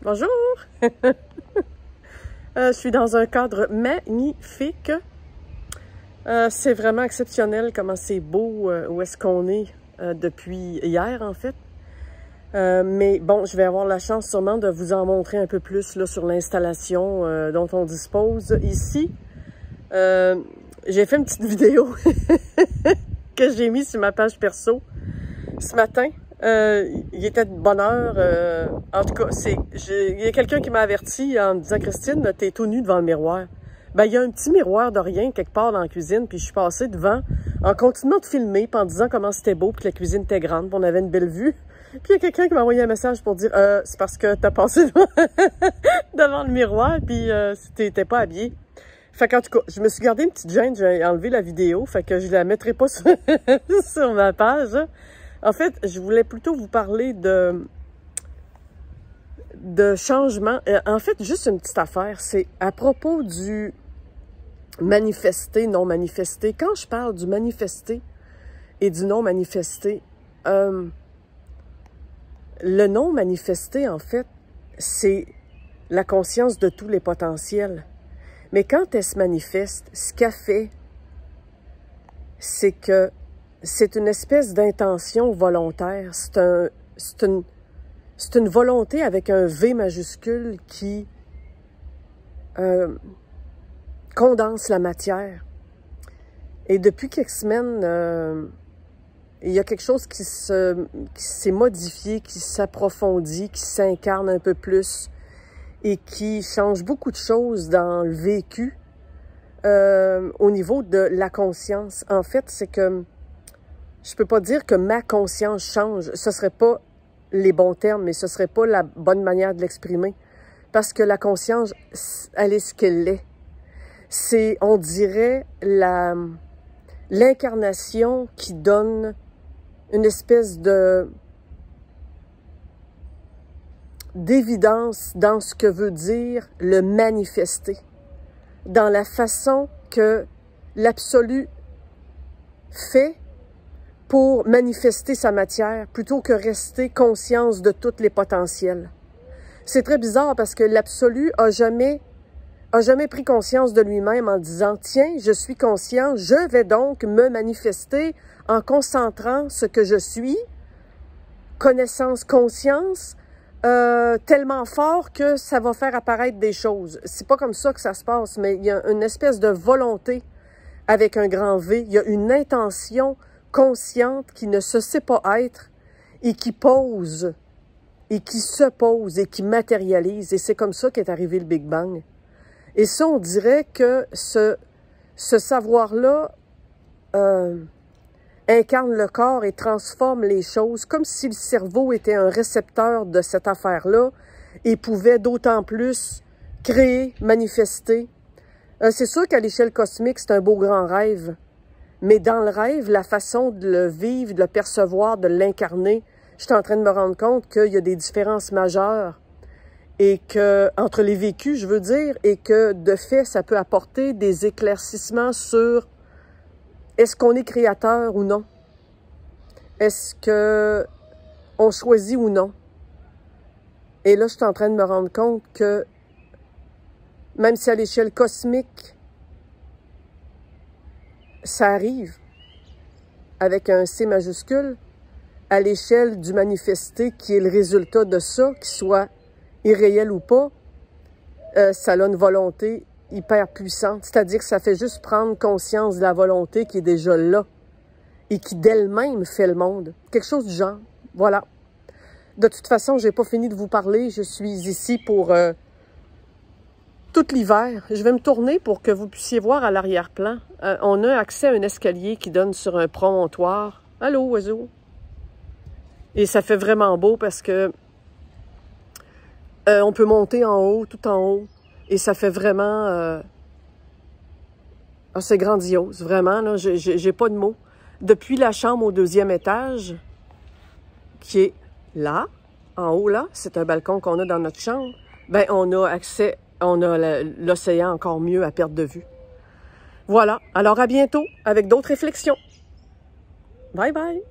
Bonjour! Je suis dans un cadre magnifique. C'est vraiment exceptionnel comment c'est beau où est-ce qu'on est depuis hier, en fait. Mais bon, je vais avoir la chance sûrement de vous en montrer un peu plus là, sur l'installation dont on dispose ici. J'ai fait une petite vidéo que j'ai mise sur ma page perso ce matin. Il était de bonne heure. En tout cas, il y a quelqu'un qui m'a averti en me disant « Christine, t'es tout nu devant le miroir. » Ben, il y a un petit miroir de rien quelque part dans la cuisine, puis je suis passée devant en continuant de filmer, puis en disant comment c'était beau, puis que la cuisine était grande, puis on avait une belle vue. Puis il y a quelqu'un qui m'a envoyé un message pour dire « C'est parce que t'as passé devant le miroir, puis t'étais pas habillée. » Fait qu'en tout cas, je me suis gardé une petite gêne, j'ai enlevé la vidéo, fait que je la mettrai pas sur, sur ma page. En fait, je voulais plutôt vous parler de changement. En fait, juste une petite affaire, c'est à propos du manifester, non manifester. Quand je parle du manifester et du non manifester, le non manifester, en fait, c'est la conscience de tous les potentiels. Mais quand elle se manifeste, ce qu'elle fait, c'est que c'est une espèce d'intention volontaire. C'est une volonté avec un V majuscule qui condense la matière. Et depuis quelques semaines, il y a quelque chose qui s'est modifié, qui s'approfondit, qui s'incarne un peu plus et qui change beaucoup de choses dans le vécu au niveau de la conscience. En fait, c'est que je peux pas dire que ma conscience change. Ce serait pas les bons termes, mais ce serait pas la bonne manière de l'exprimer. Parce que la conscience, elle est ce qu'elle est. C'est, on dirait, l'incarnation qui donne une espèce d'évidence dans ce que veut dire le manifester. Dans la façon que l'absolu fait pour manifester sa matière, plutôt que rester conscience de tous les potentiels. C'est très bizarre parce que l'absolu a jamais pris conscience de lui-même en disant « Tiens, je suis conscient, je vais donc me manifester en concentrant ce que je suis, connaissance, conscience, tellement fort que ça va faire apparaître des choses. » C'est pas comme ça que ça se passe, mais il y a une espèce de volonté avec un grand V. Il y a une intention consciente qui ne se sait pas être et qui pose, et qui se pose, et qui matérialise. Et c'est comme ça qu'est arrivé le Big Bang. Et ça, on dirait que ce savoir-là incarne le corps et transforme les choses, comme si le cerveau était un récepteur de cette affaire-là et pouvait d'autant plus créer, manifester. C'est sûr qu'à l'échelle cosmique, c'est un beau grand rêve. Mais dans le rêve, la façon de le vivre, de le percevoir, de l'incarner, je suis en train de me rendre compte qu'il y a des différences majeures et que, entre les vécus, je veux dire, et que, de fait, ça peut apporter des éclaircissements sur est-ce qu'on est créateur ou non? Est-ce qu'on choisit ou non? Et là, je suis en train de me rendre compte que, même si à l'échelle cosmique, ça arrive avec un C majuscule, à l'échelle du manifesté qui est le résultat de ça, qu'il soit irréel ou pas, ça a une volonté hyper puissante. C'est-à-dire que ça fait juste prendre conscience de la volonté qui est déjà là et qui d'elle-même fait le monde. Quelque chose du genre. Voilà. De toute façon, j'ai pas fini de vous parler. Je suis ici pour tout l'hiver. Je vais me tourner pour que vous puissiez voir à l'arrière-plan. On a accès à un escalier qui donne sur un promontoire. Allô, oiseau? Et ça fait vraiment beau parce que on peut monter en haut, tout en haut. Et ça fait vraiment... c'est grandiose, vraiment. Là, j'ai pas de mots. Depuis la chambre au 2e étage, qui est là, en haut là, c'est un balcon qu'on a dans notre chambre, ben on a accès, on a l'océan encore mieux à perte de vue. Voilà. Alors à bientôt avec d'autres réflexions. Bye bye!